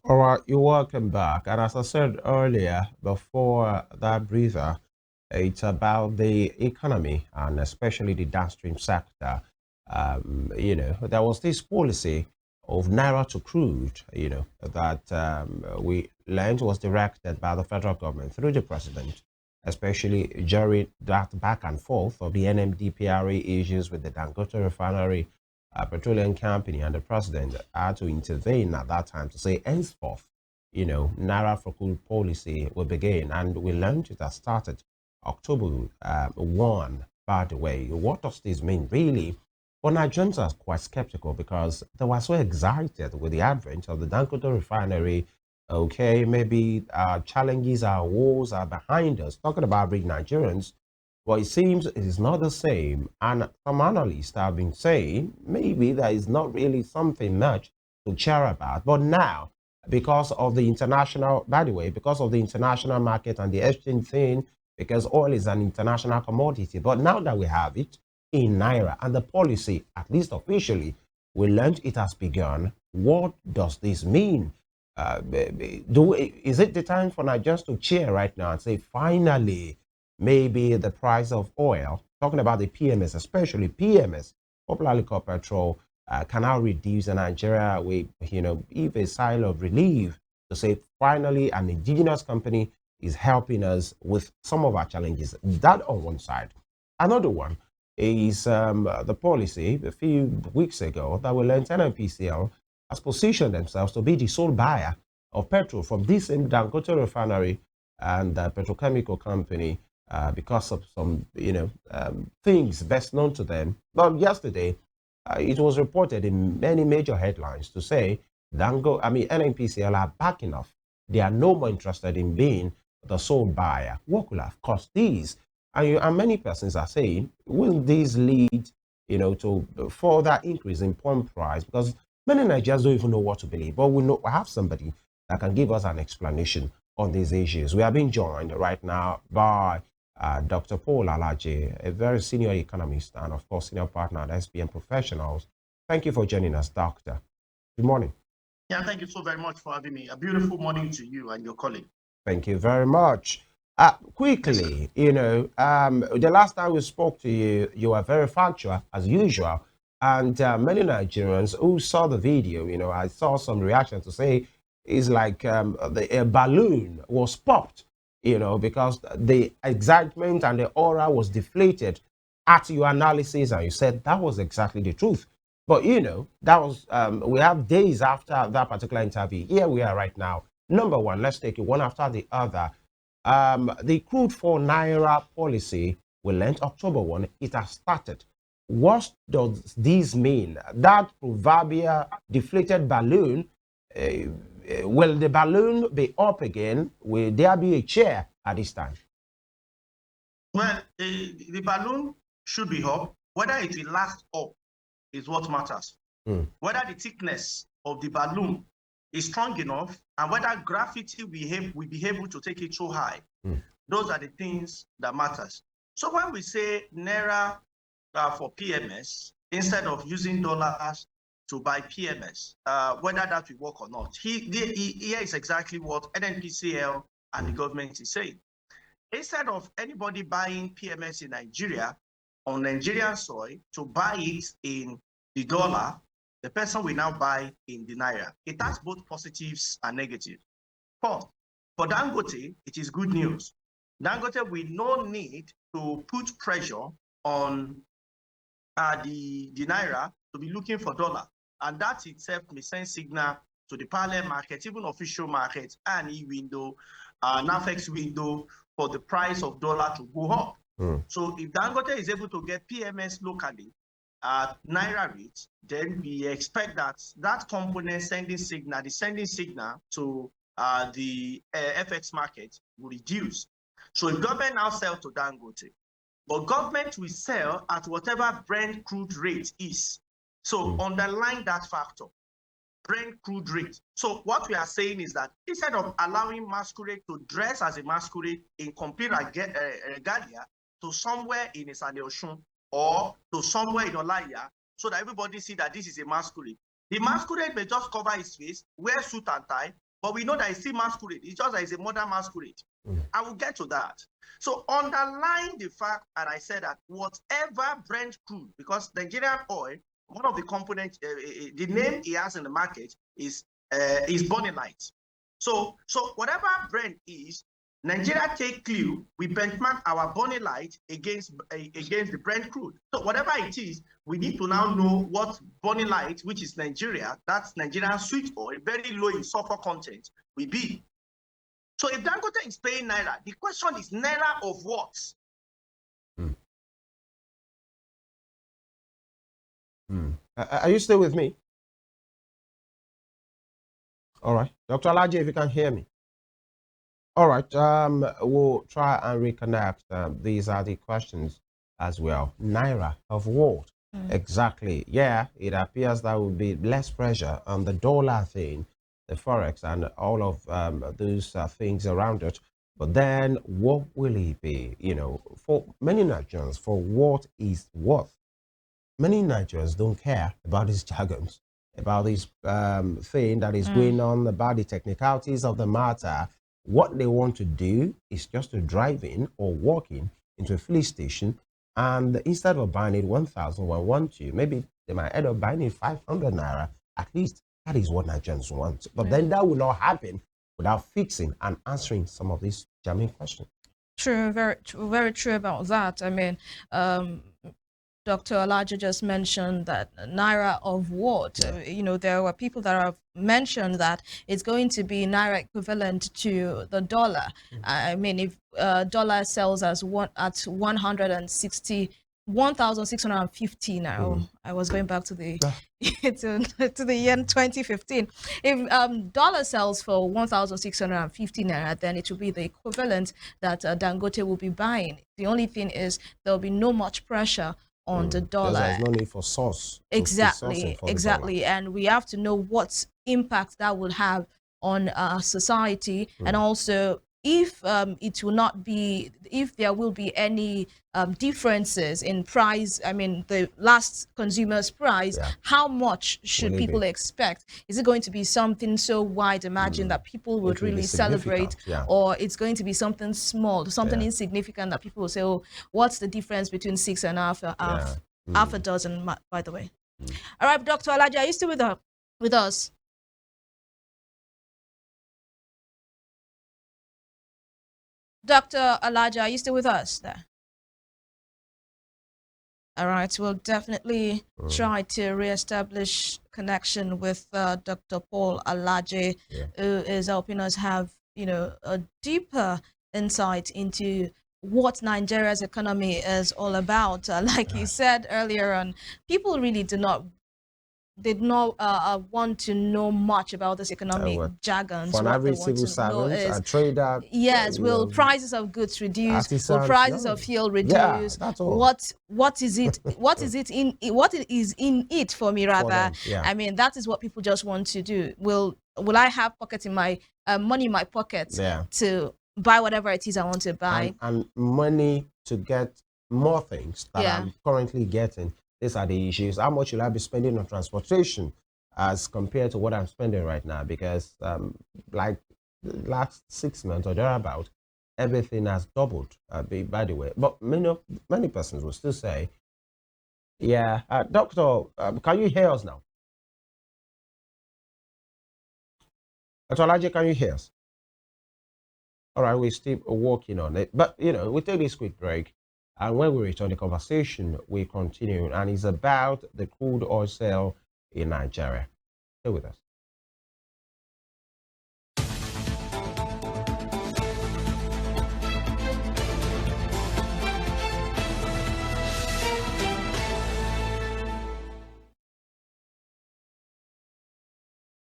All right, you're welcome back. And as I said earlier, before that breather, it's about the economy and especially the downstream sector. There was this policy of naira to crude, that we learned was directed by the federal government through the president, especially during that back and forth of the NMDPRA issues with the Dangote Refinery petroleum company, and the president had to intervene at that time to say, henceforth, Naira for crude policy will begin. And we learned it has started October 1, by the way. What does this mean, really? Well, Nigerians are quite skeptical because they were so excited with the advent of the Dangote Refinery. Okay, maybe challenges, our woes are behind us. Talking about big Nigerians, well, it seems it is not the same. And some analysts have been saying maybe there is not really something much to cheer about. But now, because of the international, by the way, because of the international market and the exchange thing, because oil is an international commodity. But now that we have it in Naira and the policy, at least officially, we learned it has begun. What does this mean? Is it the time for Nigerians to cheer right now and say, finally, maybe the price of oil, talking about the PMS, especially PMS, popularly called petrol, can now reduce in Nigeria with, if a sigh of relief to say finally an indigenous company is helping us with some of our challenges. That on one side. Another one is the policy a few weeks ago that we learned NNPCL has positioned themselves to be the sole buyer of petrol from this same Dangote refinery and the petrochemical company because of some, things best known to them. But yesterday, it was reported in many major headlines to say NNPCL are backing off. They are no more interested in being the sole buyer. What could have caused these? And many persons are saying, will this lead, to further increase in pump price? Because many Nigerians don't even know what to believe. But we have somebody that can give us an explanation on these issues. We are being joined right now by Dr. Paul Alaje, a very senior economist and, of course, senior partner at SBM Professionals. Thank you for joining us, Doctor. Good morning. Yeah, thank you so very much for having me. A beautiful morning to you and your colleague. Thank you very much. Quickly, the last time we spoke to you, you were very factual as usual. And many Nigerians who saw the video, I saw some reaction to say it's like a balloon was popped, because the excitement and the aura was deflated at your analysis. And you said that was exactly the truth. But, that was, we have days after that particular interview. Here we are right now. Number one, let's take it one after the other. The crude for Naira policy will end October 1. It has started. What does this mean? That proverbial deflated balloon, will the balloon be up again? Will there be a chair at this time? Well, the balloon should be up. Whether it will last up is what matters. Whether the thickness of the balloon is strong enough and whether gravity will be able to take it so high. Those are the things that matters. So when we say Naira for PMS, instead of using dollars to buy PMS, whether that will work or not, here is exactly what NNPCL and the government is saying. Instead of anybody buying PMS in Nigeria, on Nigerian soil, to buy it in the dollar, the person will now buy in the Naira. It has both positives and negatives. First, for Dangote, it is good news. Dangote will no need to put pressure on the Naira to be looking for dollar. And that itself may send signal to the parallel market, even official market, and e-window, NAFEX window for the price of dollar to go up. So if Dangote is able to get PMS locally at Naira rates, then we expect that component sending signal to the FX market will reduce. So if government now sell to Dangote, but government will sell at whatever Brent crude rate is. So underline that factor, Brent crude rate. So what we are saying is that instead of allowing masquerade to dress as a masquerade in complete regalia to somewhere in Isale Osun or to somewhere in Olaya, so that everybody see that this is a masquerade. The masquerade may just cover his face, wear suit and tie, but we know that it's still masquerade. It's just that it's a modern masquerade. I will get to that. So underlying the fact that I said that whatever Brent crude, because Nigerian oil, one of the components, the name he has in the market is Bonny Light. So whatever Brent is, Nigeria take clue, we benchmark our Bonny Light against the Brent crude. So whatever it is, we need to now know what Bonny Light, which is Nigeria, that's Nigerian sweet oil, very low in sulfur content, will be. So if Dangote is paying Naira, the question is Naira of what? Are you still with me? All right. Dr. Alaje, if you can hear me. All right. We'll try and reconnect. These are the questions as well. Naira of what? Exactly. Yeah, it appears that will be less pressure on the dollar thing, the forex, and all of those things around it. But then, what will it be? You know, for many Nigerians, for what is worth? Many Nigerians don't care about these jargons, about this thing that is going on, about the technicalities of the matter. What they want to do is just to drive in or walk in into a police station, and instead of buying it 1,112, maybe they might end up buying it 500 naira. At least that is what Nigerians want. But then that will not happen without fixing and answering some of these jamming questions. True, very true about that. I mean, Dr. Alaje just mentioned that Naira of what? You know, there were people that have mentioned that it's going to be Naira equivalent to the dollar. I mean, if dollar sells as at 1,650 now. I was going back to the to the year 2015. If dollar sells for 1,650 naira, then it will be the equivalent that Dangote will be buying. The only thing is there will be no much pressure on the dollar. There's no need for source. Exactly. And we have to know what impact that will have on society, and also if it will not be, if there will be any differences in price. I mean, the last consumer's price, how much should people expect? Is it going to be something so wide imagined that people would really celebrate, or it's going to be something small, something insignificant that people will say, oh, what's the difference between six and half a dozen, by the way? All right, Dr. Alaje, are you still with us? Dr. Alaje, are you still with us there? All right, we'll definitely try to reestablish connection with Dr. Paul Alaje, who is helping us have, you know, a deeper insight into what Nigeria's economy is all about. Like you said earlier on, people really did not want to know much about this economic jargon. For an average civil servant, a trader, will prices of goods reduce? Will prices of fuel reduce? That's all. What is it? What is in it for me, rather? I mean, that is what people just want to do. Will I have pocket in my money in my pocket to buy whatever it is I want to buy, and money to get more things that I'm currently getting? These are the issues. How much will I be spending on transportation as compared to what I'm spending right now? Because like the last 6 months or thereabout, everything has doubled, by the way. But many persons will still say, doctor, can you hear us now? Dr. Alaje, can you hear us? All right, we're still working on it. But, you know, we'll take this quick break. And when we return, the conversation will continue, and it's about the crude oil sale in Nigeria. Stay with us.